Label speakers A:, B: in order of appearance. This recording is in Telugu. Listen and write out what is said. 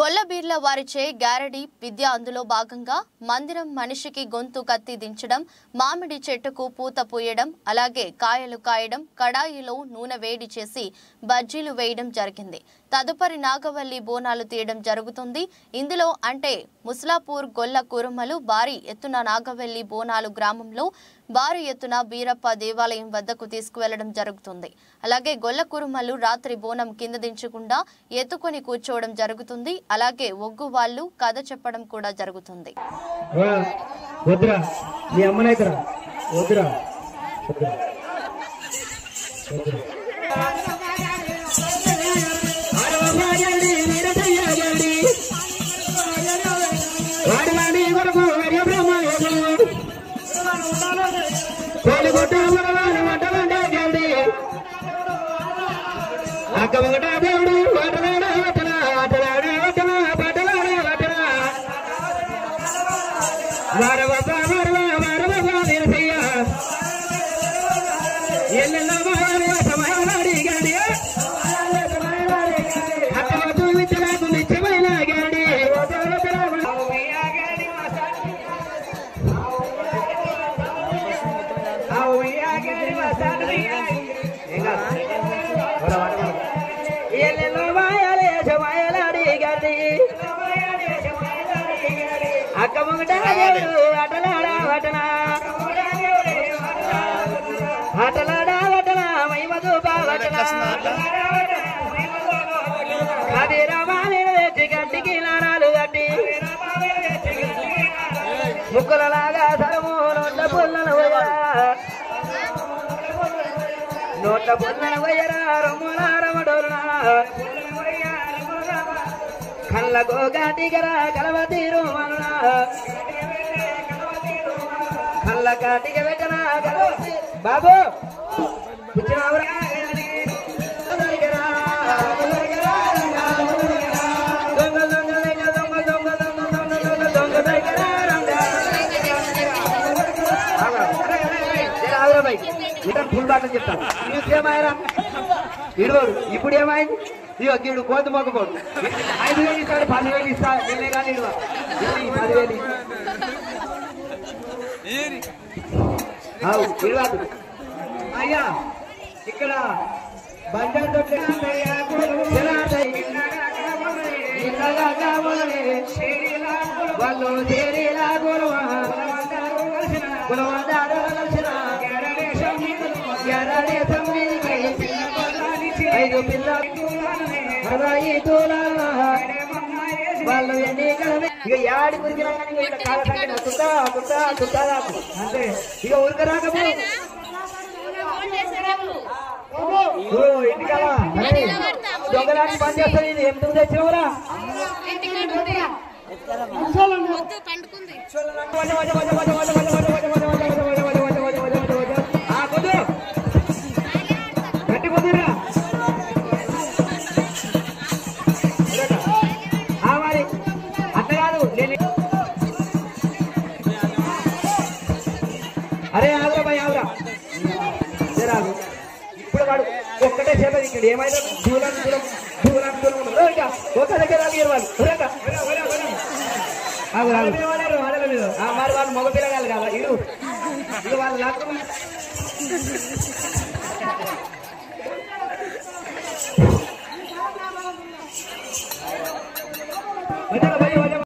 A: గొల్లబీర్ల వారిచే గ్యారడీ విద్య అందులో భాగంగా మందిరం మనిషికి గొంతు కత్తి దించడం, మామిడి చెట్టుకు పూత పూయడం, అలాగే కాయలు కాయడం, కడాయిలో నూనె వేడి చేసి బజ్జీలు వేయడం జరిగింది. తదుపరి నాగవల్లి బోనాలు తీయడం జరుగుతుంది. ఇందులో అంటే ముస్లాపూర్ గొల్ల కురుమలు భారీ ఎత్తున నాగవల్లి బోనాలు గ్రామంలో భారీ ఎత్తున బీరప్ప దేవాలయం వద్దకు తీసుకువెళ్లడం జరుగుతుంది. అలాగే గొల్ల కురుమలు రాత్రి బోనం కింద దించకుండా ఎత్తుకొని కూర్చోవడం జరుగుతుంది. అలాగే ఒగ్గు వాళ్ళు కథ చెప్పడం కూడా జరుగుతుంది.
B: ముక్కలలాగా సరము నోట్ల పుల్లలు నోట్ల పుల్లలు వయ్యరా రొమ్ముల రమడోలునా కళ్ళకు గాటిగరా కలవతి రోమనునా కళ్ళ కాటిక పెట్టనా కలవతి బాబు చెప్తాను ఇడవడు. ఇప్పుడు ఏమైంది? ఇక గీడు కోత మొక్కపోడు 5,000 ఇస్తాడు, 10,000 ఇస్తా నేనే కానీ ఇడవ 10,000 ఇడవదు. అయ్యా ఇక్కడ బంజారు వాళ్ళు వాళ్ళు ఇక యాడి ఉరికినా అంటే ఇక ఉరికి రాకపో ఇంటికాల దొంగలాంటి పని చేస్తుంది. ఇది ఎందుకు తెచ్చినవరా? అరే ఆవురా భయ్ ఆవురా రాదు. ఇప్పుడు వాడు ఒక్కటే చేపది ఇక్కడ ఏమైనా దూరం దూరం దూరం దూరం ఒక దగ్గర మరి వాళ్ళు మగ పిల్లగాలు కదా ఇడు ఇక వాళ్ళు లాక్కు